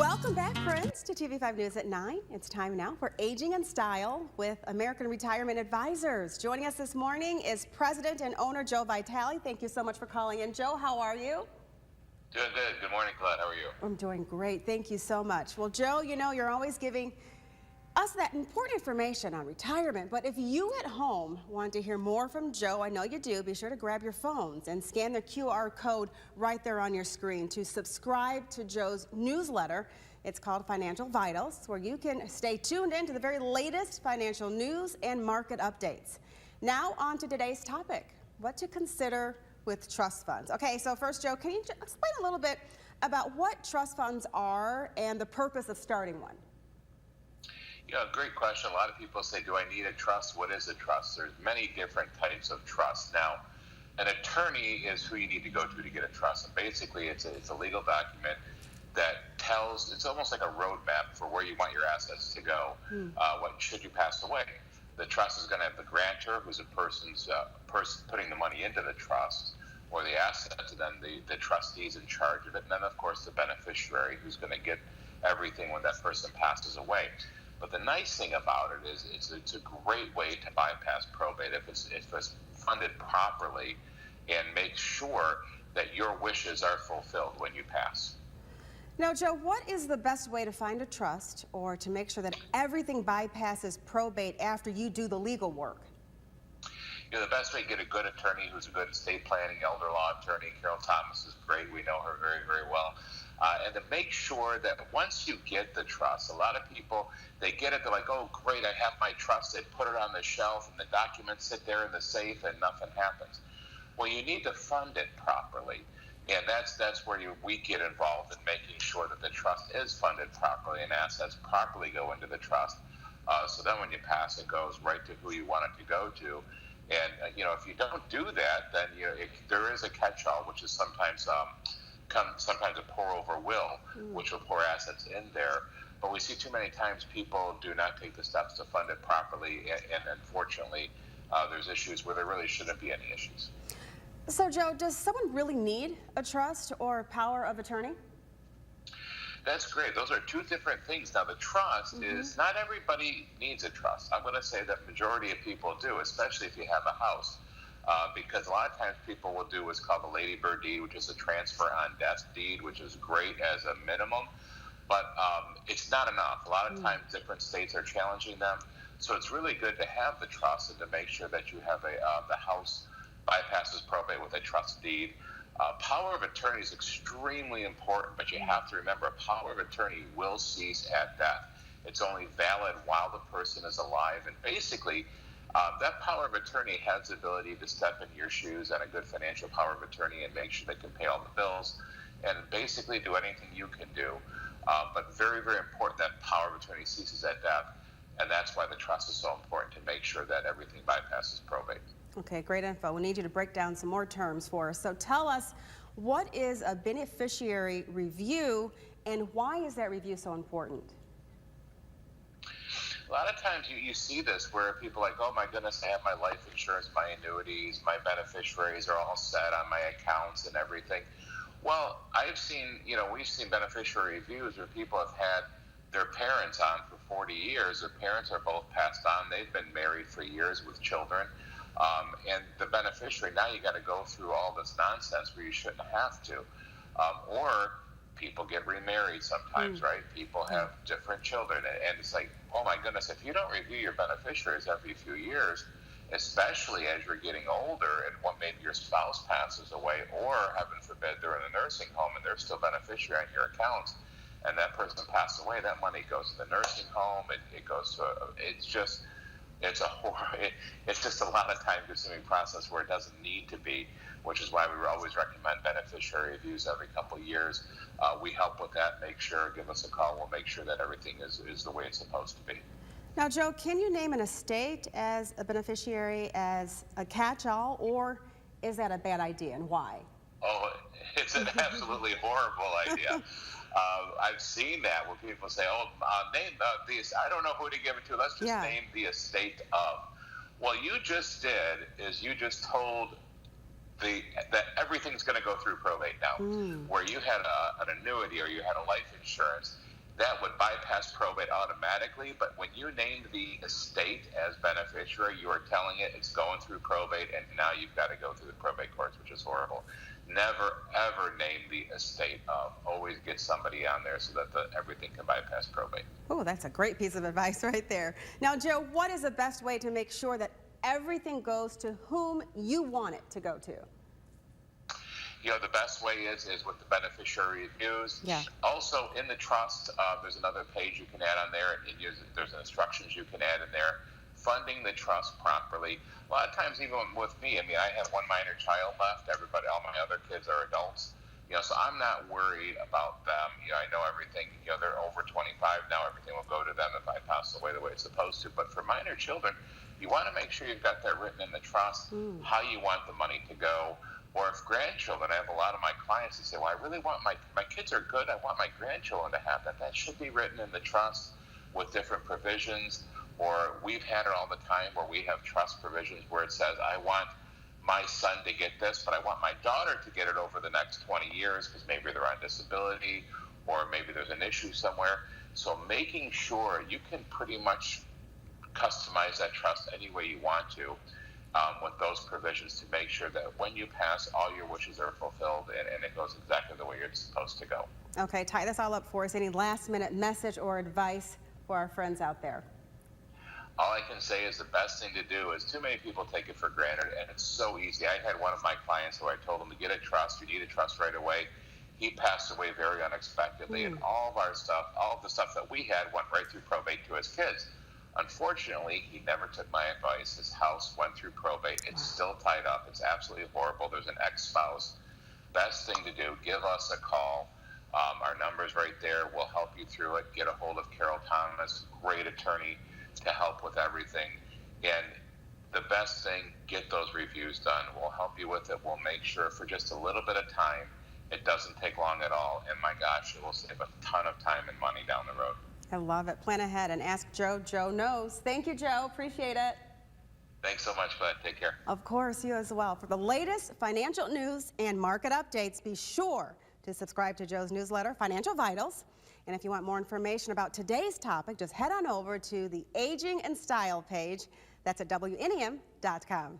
Welcome back, friends, to TV5 News at 9. It's time now for Aging in Style with American Retirement Advisors. Joining us this morning is President and owner Joe Vitale. Thank you so much for calling in. Joe, how are you? Doing good. Good morning, Colette. How are you? I'm doing great. Thank you so much. Well, Joe, you know, you're always giving us that important information on retirement, but if you at home want to hear more from Joe, I know you do, be sure to grab your phones and scan the QR code right there on your screen to subscribe to Joe's newsletter. It's called Financial Vitals, where you can stay tuned in to the very latest financial news and market updates. Now on to today's topic, what to consider with trust funds. Okay, so first, Joe, can you explain a little bit about what trust funds are and the purpose of starting one? Yeah, great question. A lot of people say, do I need a trust? What is a trust? There's many different types of trust. Now, an attorney is who you need to go to get a trust. And basically, it's a legal document that tells, it's almost like a roadmap for where you want your assets to go, what should you pass away. The trust is going to have the grantor, who's a person putting the money into the trust, or the assets, and then the trustee's in charge of it. And then, of course, the beneficiary, who's going to get everything when that person passes away. But the nice thing about it is it's a great way to bypass probate if it's funded properly and make sure that your wishes are fulfilled when you pass. Now, Joe, what is the best way to find a trust or to make sure that everything bypasses probate after you do the legal work? You know, the best way to get a good attorney who's a good estate planning, elder law attorney. Carol Thomas is great. We know her very, very well. And to make sure that once you get the trust, a lot of people, they get it, they're like, oh, great, I have my trust. They put it on the shelf and the documents sit there in the safe and nothing happens. Well, you need to fund it properly. And that's where we get involved in making sure that the trust is funded properly and assets properly go into the trust. So then when you pass, it goes right to who you want it to go to. And, you know, if you don't do that, then there is a catch-all, which is sometimes a pour-over will, which will pour assets in there. But we see too many times people do not take the steps to fund it properly, and unfortunately, there's issues where there really shouldn't be any issues. So, Joe, does someone really need a trust or power of attorney? That's great. Those are two different things. Now, the trust is, not everybody needs a trust. I'm going to say that majority of people do, especially if you have a house. Because a lot of times people will do what's called a ladybird deed, which is a transfer on death deed, which is great as a minimum, but it's not enough. A lot of times different states are challenging them, so it's really good to have the trust and to make sure that you have the house bypasses probate with a trust deed. Power of attorney is extremely important, but you have to remember a power of attorney will cease at death. It's only valid while the person is alive, and basically that power of attorney has the ability to step in your shoes and a good financial power of attorney and make sure they can pay all the bills and basically do anything you can do. But very, very important that power of attorney ceases at death, and that's why the trust is so important, to make sure that everything bypasses probate. Okay, great info. We need you to break down some more terms for us. So tell us, what is a beneficiary review and why is that review so important? A lot of times you see this where people are like, oh my goodness, I have my life insurance, my annuities, my beneficiaries are all set on my accounts and everything. Well, we've seen beneficiary reviews where people have had their parents on for 40 years. Their parents are both passed on. They've been married for years with children. And the beneficiary, now you got to go through all this nonsense where you shouldn't have to. Or people get remarried sometimes, right? People have different children, and it's like, oh my goodness, if you don't review your beneficiaries every few years, especially as you're getting older and maybe your spouse passes away, or heaven forbid they're in a nursing home and they're still beneficiary on your accounts, and that person passed away, that money goes to the nursing home, it goes to, it's just a lot of time-consuming process where it doesn't need to be, which is why we always recommend beneficiary reviews every couple of years. We help with that. Give us a call. We'll make sure that everything is the way it's supposed to be. Now, Joe, can you name an estate as a beneficiary as a catch-all, or is that a bad idea, and why? Oh, it's an absolutely horrible idea. I've seen that where people say, oh, name these. I don't know who to give it to. Let's just name the estate of. What you just did is you just told that everything's going to go through probate now, where you had an annuity or you had a life insurance, that would bypass probate automatically. But when you named the estate as beneficiary, you are telling it it's going through probate, and now you've got to go through the probate courts, which is horrible. Never, ever name the estate of. Always get somebody on there so that everything can bypass probate. Oh, that's a great piece of advice right there. Now, Joe, what is the best way to make sure that everything goes to whom you want it to go to? You know, the best way is with the beneficiary reviews. Yeah. Also, in the trust, there's another page you can add on there. There's instructions you can add in there. Funding the trust properly. A lot of times, even with me, I mean, I have one minor child left. All my other kids are adults. You know, so I'm not worried about them. You know, I know everything. You know, they're over 25 now. Everything will go to them if I pass away the way it's supposed to. But for minor children, you want to make sure you've got that written in the trust, how you want the money to go. Or if grandchildren, I have a lot of my clients who say, well, I really want my kids are good. I want my grandchildren to have that. That should be written in the trust with different provisions. Or we've had it all the time where we have trust provisions where it says, I want my son to get this, but I want my daughter to get it over the next 20 years because maybe they're on disability or maybe there's an issue somewhere. So making sure you can pretty much customize that trust any way you want to with those provisions to make sure that when you pass, all your wishes are fulfilled and it goes exactly the way you're supposed to go. Okay, tie this all up for us. Any last-minute message or advice for our friends out there? All I can say is the best thing to do is too many people take it for granted, and it's so easy. I had one of my clients who I told him to get a trust. You need a trust right away. He passed away very unexpectedly, and all of our stuff, all of the stuff that we had went right through probate to his kids. Unfortunately, he never took my advice. His house went through probate. It's still tied up. It's absolutely horrible. There's an ex-spouse. Best thing to do, give us a call. Our number's right there. We'll help you through it. Get a hold of Carol Thomas, great attorney, to help with everything. And the best thing, get those reviews done. We'll help you with it. We'll make sure for just a little bit of time, it doesn't take long at all. And my gosh, it will save a ton of time and money down the road. I love it. Plan ahead and ask Joe. Joe knows. Thank you, Joe. Appreciate it. Thanks so much, bud. Take care. Of course, you as well. For the latest financial news and market updates, be sure to subscribe to Joe's newsletter, Financial Vitals. And if you want more information about today's topic, just head on over to the Aging and Style page. That's at WNEM.com.